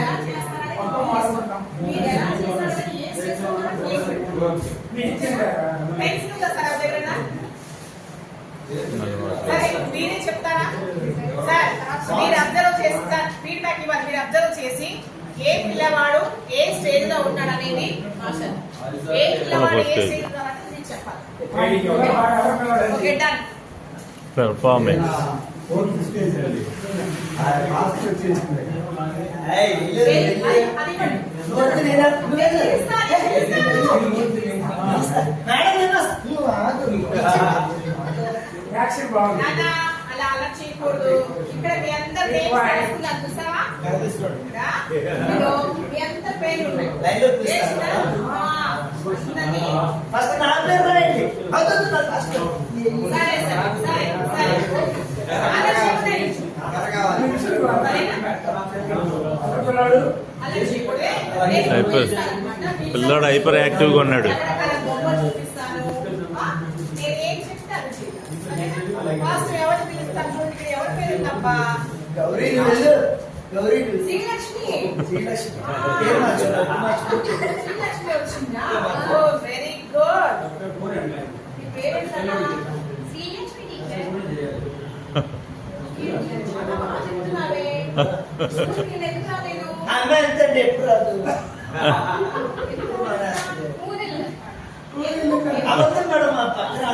ఎలా చేస్తారని మీరు ఎలా చేస్తారని ఏం చేస్తారో సార్ దగ్గర సరే మీరే చెప్తారా సార్? మీరు అబ్జర్వ్ చేసి సార్ ఫీడ్బ్యాక్ ఇవ్వాలి. మీరు అబ్జర్వ్ చేసి ఏ పిల్లవాడు ఏ స్టేజ్ లో ఉన్నాడు అనేది ఏ పిల్లవాడు ఏ స్టేజ్ లో అనేది చెప్పాలి. Okay done. పెర్ఫార్మెన్స్ అలా అలా చేయకూడదు. ఇక్కడ మీ అందరి చూసావా? మీ అందరి పేర్లు ఉన్నాయి. సరే సరే పిల్లోడు హైపర్ యాక్టివ్ గా ఉన్నాడు. Very good. ఎప్పుడు రాదు మేడం మా పక్కన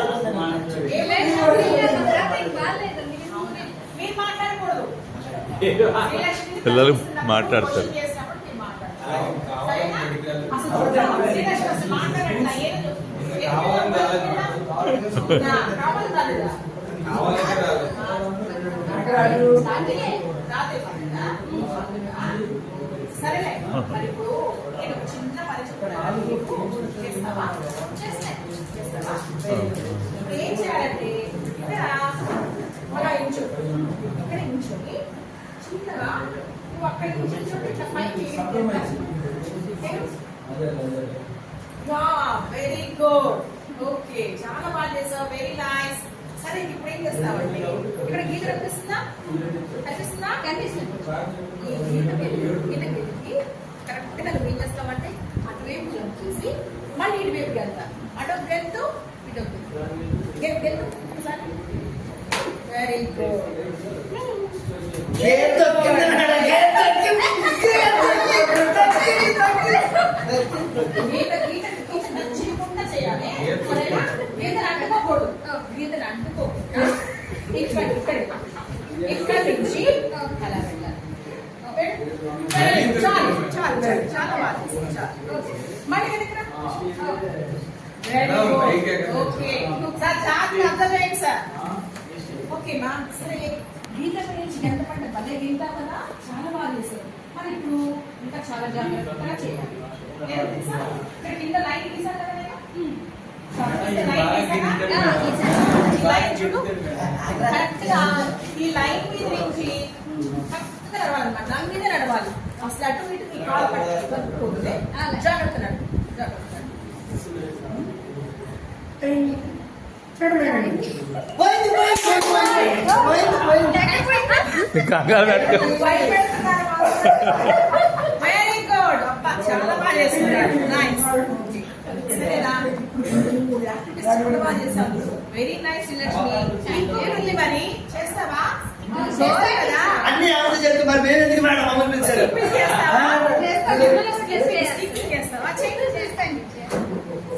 పిల్లలు మాట్లాడతారు. సరేలే మరి ఇప్పుడు నేను చిన్న పని చెప్తాను. ఇప్పుడు ఏం చేయాలంటే ఇక్కడ ఒక ఇంచు ఇక్కడ ఇంచుని చిన్నగా నువ్వు అక్కడి నుంచి ఇట్లా పైకి వెరీ గుడ్. ఓకే చాలా బాగా చేసావు. Very nice. సరే ఇప్పుడు ఏం చేస్తావంటే ఇక్కడ గీత కనిపిస్తుందా? కనిపిస్తుందా? కనిపిస్తుంది. ఈ గీత గీతకి కరెక్ట్ గా నువ్వు ఏం చేస్తావంటే అటువైపు జంప్ చేసి మళ్ళీ ఇటువైపుకి వెళ్తాను. అటొక గెలుతూ ఇటొక గెలుతూ. Very good. గీత గీత గీత నచ్చకుండా చేయాలి. సరేనా? గీతను అంటుకోకూడదు. గీతను అంటుకోకుండా ఇక్కడ ఇక్కడ ఇక్కడ నుంచి అలా వెళ్ళాలి. చాలు చాలు చాలా బాగా మళ్ళీ ఇక్కడ ఓకే సార్. చాలా అర్థం చేయండి సార్. ఓకే మా సరే గీత గురించి ఎంత పడ్డ భలే గీత కదా, చాలా బాగా చేశారు. మరి ఇప్పుడు ఇంకా చాలా జాగ్రత్తగా చేయాలి. ఇక్కడ కింద లైన్ గీసాను కదా నేను. కరెక్ట్ గా ఈ లైన్ మీద నుంచి కరెక్ట్ గా నడవాలన్నమాట. దాని మీద నడవాలి. అసలు అటు ఇటు మీ కాలు పట్టుకోకూడదు. జాగ్రత్త నడు. Very good. అబ్బా చాలా బాగా చేస్తున్నారు. నైస్. Very nice Lakshmi. మరి చేస్తావా? కదా అన్ని ఆమె చెప్తే మరి మేము ఎందుకు మేడం మమ్మల్ని పిలిచారు?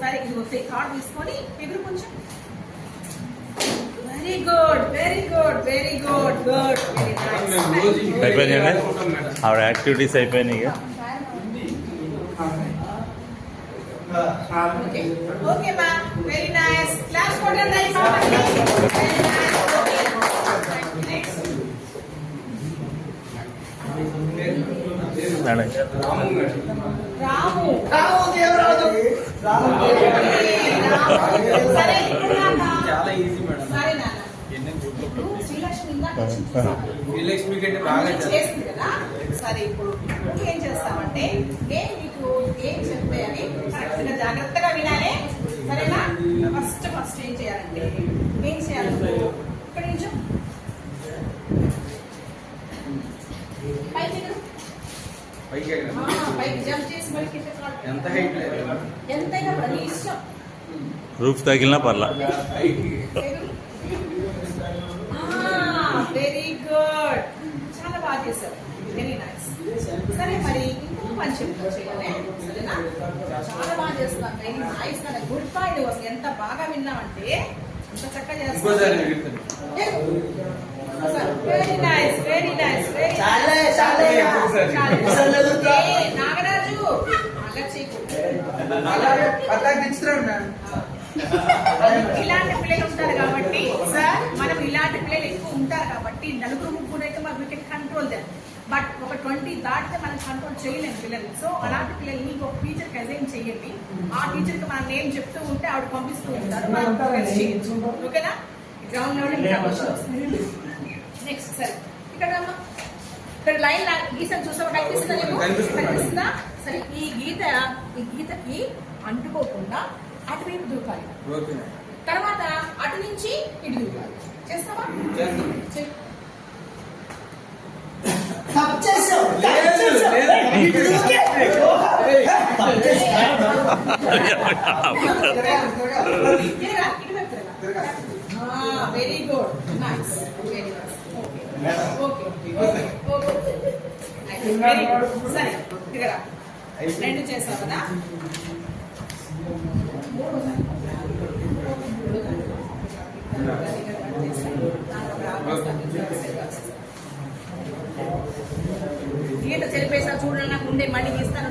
సరే ఇది కార్డు తీసుకొని ఎదురు కొంచెం. Very good very good very good good. అయిపోయినాయండి ఆవిడ యాక్టివిటీస్ అయిపోయినాయి. ఓకే మా వెరీ నైస్. క్లాస్ కొట్టండి. రాము రాము దేవరాజు. సరే చాలా ఈజీ మేడం. సరే నాన్న శ్రీలక్ష్మి కంటే బాగా చేస్తుంది కదా. సరే ఇప్పుడు ఏం చేస్తామంటే నేను మీకు ఏం చెప్తే అని కరెక్ట్ గా జాగ్రత్తగా వినాలి. సరేనా? ఫస్ట్ ఏం చేయాలంటే ఏం చేయాలి? ఇక్కడ నుంచి పైకి పైకి పైకి జంప్ చేసి మరి కింద ఎంత హైట్ లేదు ఎంతైనా కూడా నీ ఇష్టం. రూఫ్ తగిలినా పర్లా. పైకి వెరీ గుడ్, చాలా బాగా చేశారు, వెరీ నైస్. సరే మరి ఇంకో పని చెప్తా చేయాలి, సరేనా? చాలా బాగా చేస్తున్నాం, వెరీ నైస్. గుడ్ బాయ్, నువ్వు అసలు ఎంత బాగా విన్నావంటే ఎంత చక్కగా ఇంకోసారి చేస్తావు. ఎగురుతుంది. Very nice, very nice, very చాలే, చాలే. అసలు ఎదురుతా. నాగరాజు అలా చేయకూడదు. అట్లా దించుతున్నాడు మ్యామ్. ఇలాంటి పిల్లలు ఉంటారు కాబట్టి సార్, మనం ఇలాంటి పిల్లలు ఎక్కువ ఉంటారు కాబట్టి నలుగురు ముగ్గురు అయితే మనం we can control them. But ఒక 20 దాటితే మనం కంట్రోల్ చేయలేము పిల్లల్ని. సో అలాంటి పిల్లల్ని ఒక టీచర్కి అసైన్ చేయండి. ఆ టీచర్కి మనం నేమ్ చెప్తూ ఉంటే ఆవిడ పంపిస్తూ ఉంటారు, మనం progress చేయొచ్చు. ఓకేనా? గ్రౌండ్ లెవెల్ నెక్స్ట్ సరే ఇక్కడ అమ్మా, ఇక్కడ లైన్ గీతను చూసావా? కనిపిస్తుందా? సరే ఈ గీతకి అంటుకోకుండా అటువైపు దూకాలి, ఓకే తర్వాత అటు నుంచి ఇటు దూకాలి. చేస్తావా? చేస్తాను. చెయ్. తప్పు చేసావు, తప్పు చేసావు. ఇటు దూకే. తప్పు చేసావు. తిరగా, ఇటువైపు తిరగా. Very good, nice, very nice. Okay okay okay, very good. సరే తిరగరా. రెండు చేసావు కదా? గీత చెరిపేసా చూడాలి, నాకు ఉండే మళ్ళీ గీస్తాను.